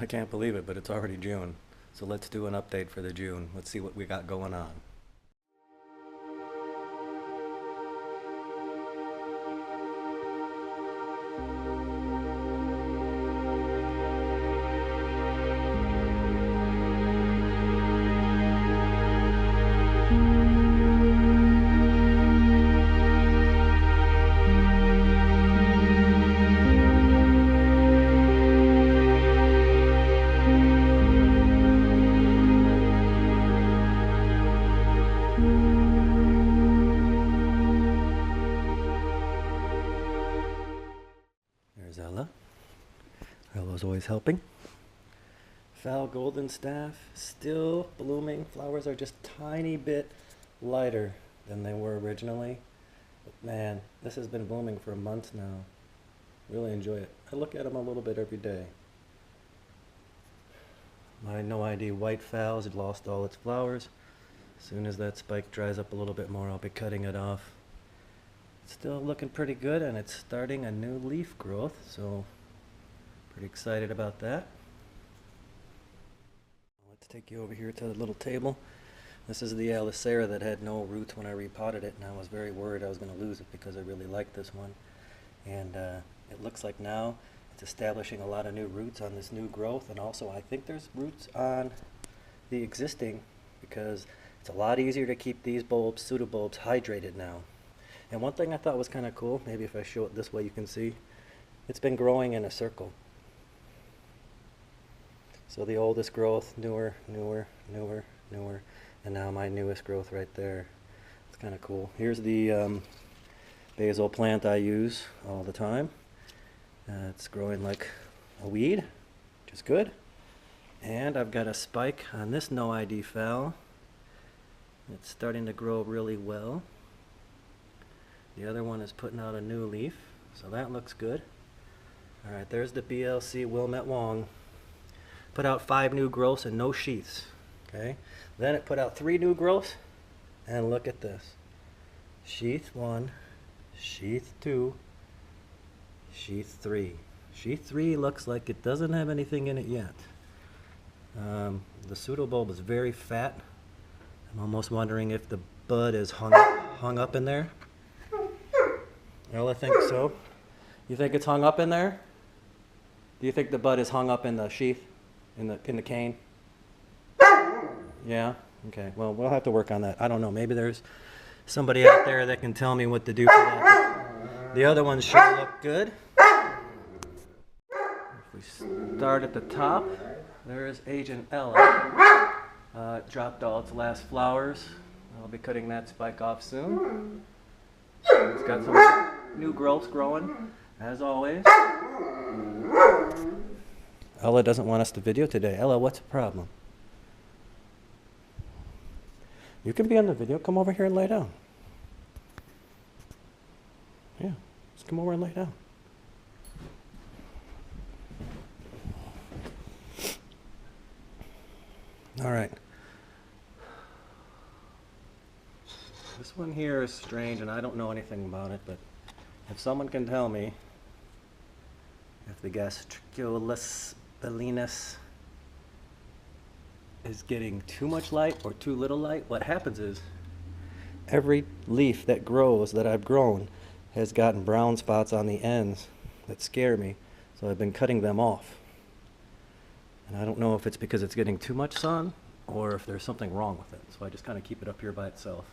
I can't believe it, but it's already June. So let's do an update for the June. Let's see what we got going on. There's Ella. Ella's always helping. Foul golden staff, still blooming. Flowers are just tiny bit lighter than they were originally. But man, this has been blooming for months now. Really enjoy it. I look at them a little bit every day. My no ID white phals had lost all its flowers. As soon as that spike dries up a little bit more, I'll be cutting it off. It's still looking pretty good, and it's starting a new leaf growth, so pretty excited about that. Let's take you over here to the little table. This is the Alicera that had no roots when I repotted it, and I was very worried I was going to lose it because I really liked this one. And it looks like now it's establishing a lot of new roots on this new growth, and also I think there's roots on the existing because it's a lot easier to keep these bulbs, pseudobulbs, hydrated now. And one thing I thought was kind of cool, maybe if I show it this way you can see, it's been growing in a circle. So the oldest growth, newer, and now my newest growth right there. It's kind of cool. Here's the basil plant I use all the time. It's growing like a weed, which is good. And I've got a spike on this no ID phal. It's starting to grow really well. The other one is putting out a new leaf, so that looks good. Alright, there's the BLC Wilmette Wong. Put out 5 new growths and no sheaths. Okay. Then it put out 3 new growths, and look at this. Sheath 1, sheath 2, sheath 3. Sheath 3 looks like it doesn't have anything in it yet. The pseudobulb is very fat. I'm almost wondering if the bud is hung up in there. Well, I think so. You think it's hung up in there? Do you think the bud is hung up in the sheath, in the cane? Yeah? Okay. Well, we'll have to work on that. I don't know. Maybe there's somebody out there that can tell me what to do for that. The other ones should look good. If we start at the top, there's Agent Ella. It dropped all its last flowers. I'll be cutting that spike off soon. It's got some new growths growing, as always. Ella doesn't want us to video today. Ella, what's the problem? You can be on the video. Come over here and lay down. Yeah, just come over and lay down. All right. This one here is strange, and I don't know anything about it, but if someone can tell me if the Gastriculus bellinus is getting too much light or too little light, what happens is every leaf that grows that I've grown has gotten brown spots on the ends that scare me, so I've been cutting them off. And I don't know if it's because it's getting too much sun or if there's something wrong with it, so I just kind of keep it up here by itself.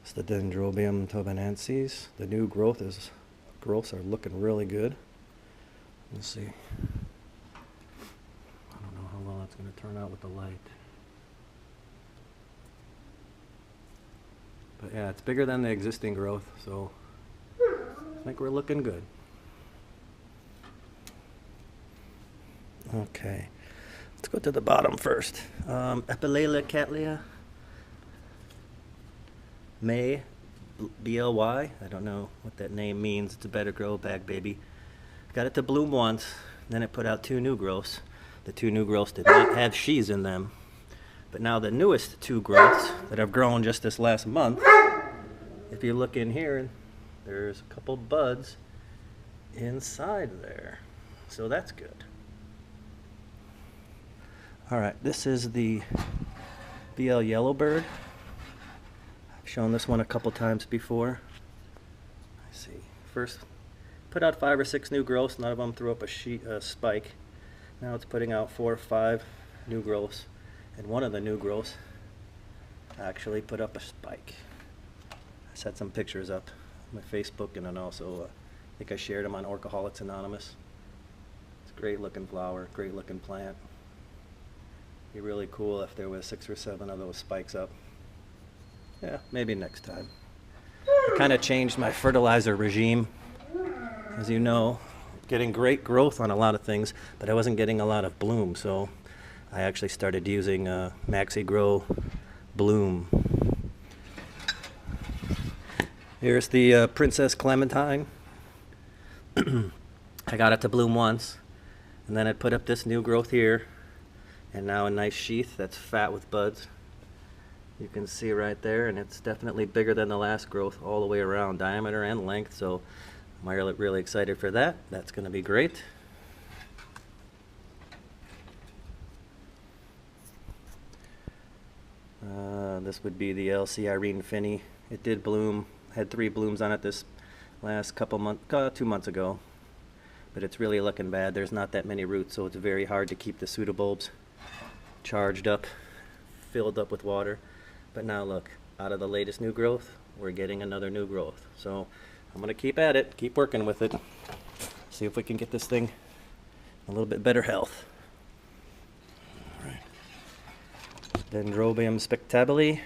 It's the Dendrobium tobanensis. The new growths are looking really good. Let's see. I don't know how well that's going to turn out with the light. But yeah, it's bigger than the existing growth, so I think we're looking good. Okay, let's go to the bottom first. Epilala cattleya. May, BLY, I don't know what that name means. It's a better grow bag baby. Got it to bloom once, then it put out 2 new growths. The 2 new growths did not have sheaths in them. But now the newest 2 growths that I've grown just this last month, if you look in here, there's a couple buds inside there. So that's good. All right, this is the BL Yellowbird. I've shown this one a couple times before. Let's see. First, put out 5 or 6 new growths. None of them threw up a spike. Now it's putting out 4 or 5 new growths, and one of the new growths actually put up a spike. I set some pictures up on my Facebook, and then also I think I shared them on Orchaholics Anonymous. It's a great looking flower, great looking plant. Be really cool if there was 6 or 7 of those spikes up. Yeah, maybe next time. I kind of changed my fertilizer regime, as you know. Getting great growth on a lot of things, but I wasn't getting a lot of bloom, so I actually started using Maxi Grow Bloom. Here's the Princess Clementine. I got it to bloom once, and then it put up this new growth here, and now a nice sheath that's fat with buds. You can see right there, and it's definitely bigger than the last growth all the way around, diameter and length, so I'm really excited for that. That's going to be great. This would be the LC Irene Finney. It did bloom, had 3 blooms on it this last couple months, 2 months ago, but it's really looking bad. There's not that many roots, so it's very hard to keep the pseudobulbs charged up, filled up with water. But now look, out of the latest new growth, we're getting another new growth. So I'm going to keep at it, keep working with it, see if we can get this thing a little bit better health. All right. Dendrobium spectabile.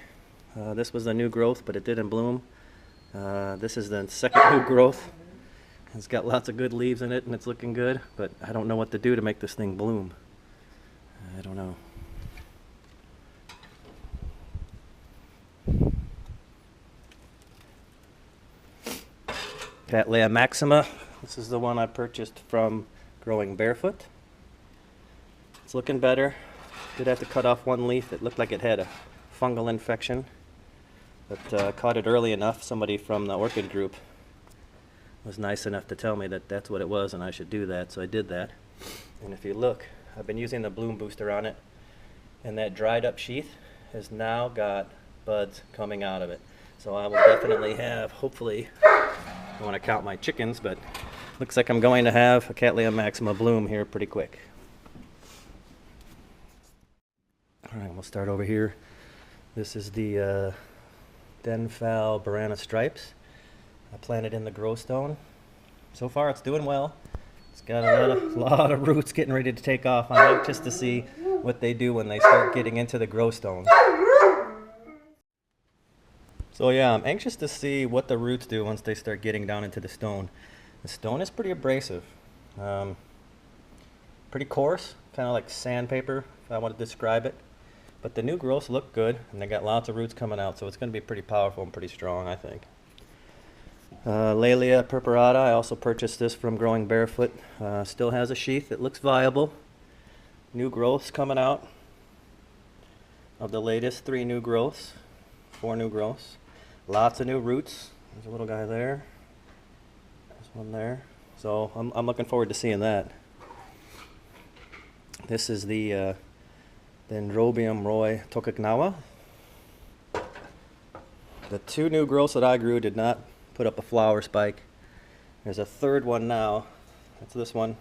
This was a new growth, but it didn't bloom. This is the second new growth. It's got lots of good leaves in it, and it's looking good, but I don't know what to do to make this thing bloom. I don't know. Cattleya maxima. This is the one I purchased from Growing Barefoot. It's looking better. Did have to cut off one leaf. It looked like it had a fungal infection, but caught it early enough. Somebody from the Orchid group was nice enough to tell me that that's what it was and I should do that, so I did that. And if you look, I've been using the bloom booster on it, and that dried up sheath has now got buds coming out of it. So I will definitely have, hopefully, I don't want to count my chickens, but looks like I'm going to have a Cattleya maxima bloom here pretty quick. All right, we'll start over here. This is the Denfal Barana Stripes. I planted in the growstone. So far it's doing well. It's got a lot of roots getting ready to take off. I'm anxious to see what they do when they start getting into the growstone. So yeah, I'm anxious to see what the roots do once they start getting down into the stone. The stone is pretty abrasive. Pretty coarse, kind of like sandpaper, if I want to describe it. But the new growths look good, and they got lots of roots coming out, so it's going to be pretty powerful and pretty strong, I think. Laelia purpurata, I also purchased this from Growing Barefoot. Still has a sheath, it looks viable. New growths coming out of the latest 3 new growths, 4 new growths. Lots of new roots. There's a little guy there. There's one there. So I'm looking forward to seeing that. This is the Dendrobium Roy Tokagnawa. The 2 new growths that I grew did not put up a flower spike. There's a 3rd one now. That's this one.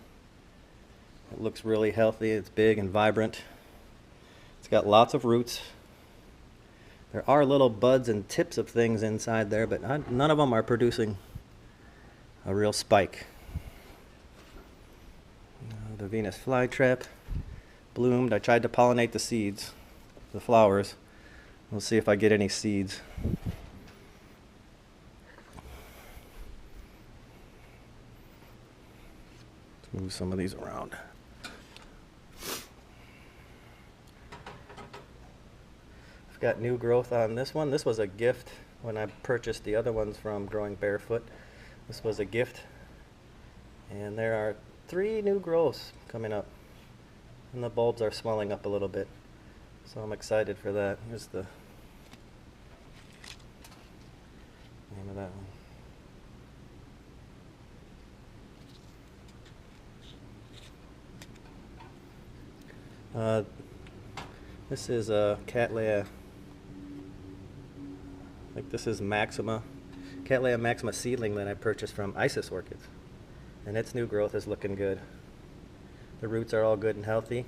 It looks really healthy. It's big and vibrant. It's got lots of roots. There are little buds and tips of things inside there, but none of them are producing a real spike. The Venus flytrap bloomed. I tried to pollinate the seeds, the flowers. We'll see if I get any seeds. Let's move some of these around. Got new growth on this one. This was a gift when I purchased the other ones from Growing Barefoot. This was a gift, and there are 3 new growths coming up, and the bulbs are swelling up a little bit, so I'm excited for that. Here's the name of that one. Uh, this is a Cattleya. Like this is Cattleya Maxima seedling that I purchased from Isis Orchids, and its new growth is looking good. The roots are all good and healthy.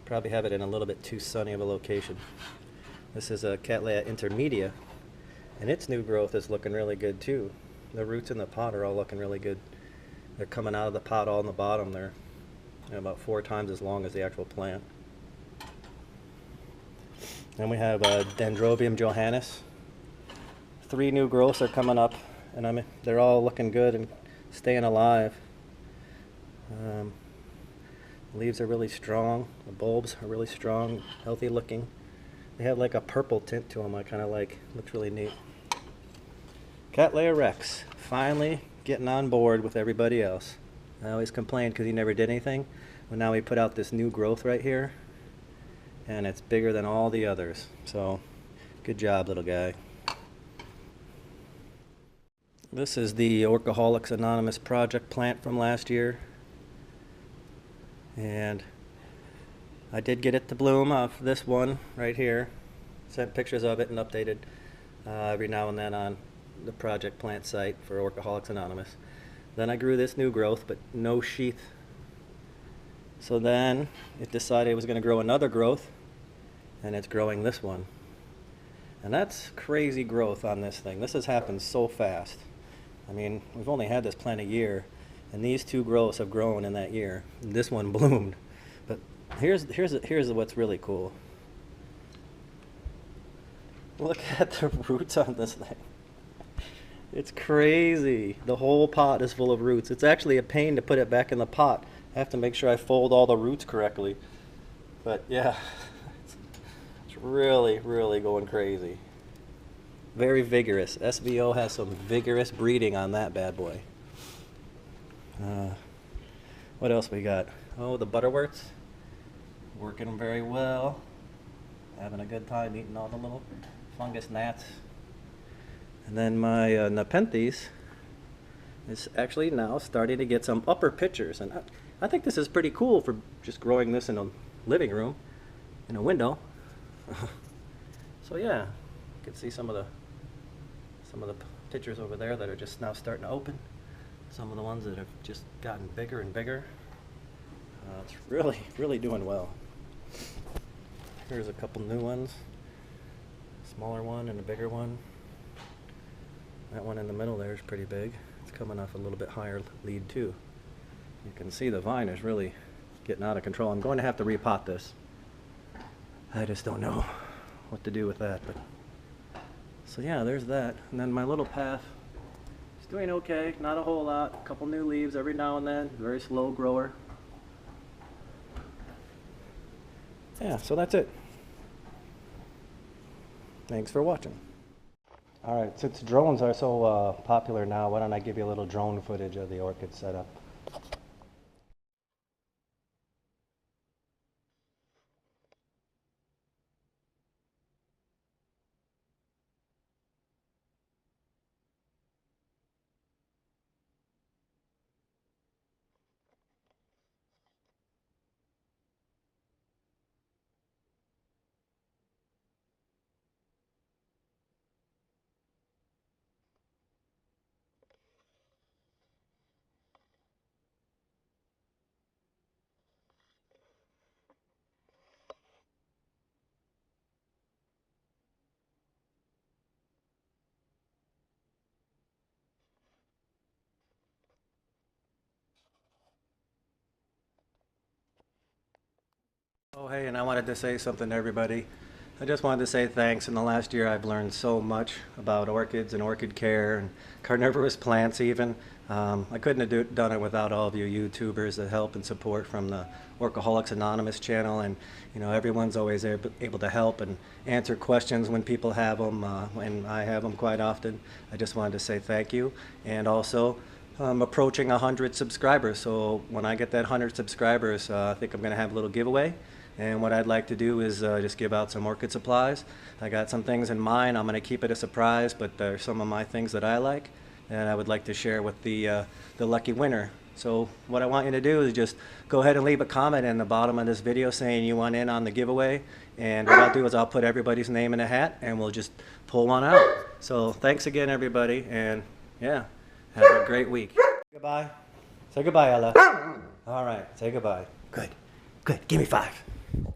Probably have it in a little bit too sunny of a location. This is a Cattleya intermedia, and its new growth is looking really good too. The roots in the pot are all looking really good. They're coming out of the pot all in the bottom. They're about 4 times as long as the actual plant. Then we have Dendrobium Johannes. 3 new growths are coming up, and they're all looking good and staying alive. The leaves are really strong. The bulbs are really strong, healthy looking. They have like a purple tint to them. I kind of like. Looks really neat. Cattleya Rex finally getting on board with everybody else. I always complained because he never did anything. Well, now we put out this new growth right here, and it's bigger than all the others. So, good job, little guy. This is the Orchaholics Anonymous project plant from last year, and I did get it to bloom off this one right here. Sent pictures of it and updated every now and then on the project plant site for Orchaholics Anonymous. Then I grew this new growth, but no sheath. So then it decided it was going to grow another growth, and it's growing this one. And that's crazy growth on this thing. This has happened so fast. I mean, we've only had this plant a year, and these 2 growths have grown in that year. This one bloomed. But here's what's really cool. Look at the roots on this thing. It's crazy. The whole pot is full of roots. It's actually a pain to put it back in the pot. I have to make sure I fold all the roots correctly. But yeah, it's really, really going crazy. Very vigorous. SVO has some vigorous breeding on that bad boy. What else we got? Oh, the butterworts. Working very well. Having a good time eating all the little fungus gnats. And then my Nepenthes is actually now starting to get some upper pitchers. And I think this is pretty cool for just growing this in a living room, in a window. So yeah, you can see some of the pitchers over there that are just now starting to open. Some of the ones that have just gotten bigger and bigger. It's really, really doing well. Here's a couple new ones. Smaller one and a bigger one. That one in the middle there is pretty big. It's coming off a little bit higher lead too. You can see the vine is really getting out of control. I'm going to have to repot this. I just don't know what to do with that. But so yeah, there's that. And then my little path is doing okay. Not a whole lot. A couple new leaves every now and then. Very slow grower. Yeah, so that's it. Thanks for watching. All right, since drones are so popular now, why don't I give you a little drone footage of the orchid setup. Oh, hey, and I wanted to say something to everybody. I just wanted to say thanks. In the last year, I've learned so much about orchids and orchid care and carnivorous plants even. I couldn't have done it without all of you YouTubers that help and support from the Orchaholics Anonymous channel. And, you know, everyone's always able to help and answer questions when people have them, and I have them quite often. I just wanted to say thank you. And also, I'm approaching 100 subscribers. So when I get that 100 subscribers, I think I'm going to have a little giveaway. And what I'd like to do is just give out some orchid supplies. I got some things in mind. I'm going to keep it a surprise, but there are some of my things that I like, and I would like to share with the lucky winner. So what I want you to do is just go ahead and leave a comment in the bottom of this video saying you want in on the giveaway. And what I'll do is I'll put everybody's name in a hat and we'll just pull one out. So thanks again, everybody. And yeah, have a great week. Goodbye. Say goodbye, Ella. All right, say goodbye. Good. Good. Give me 5.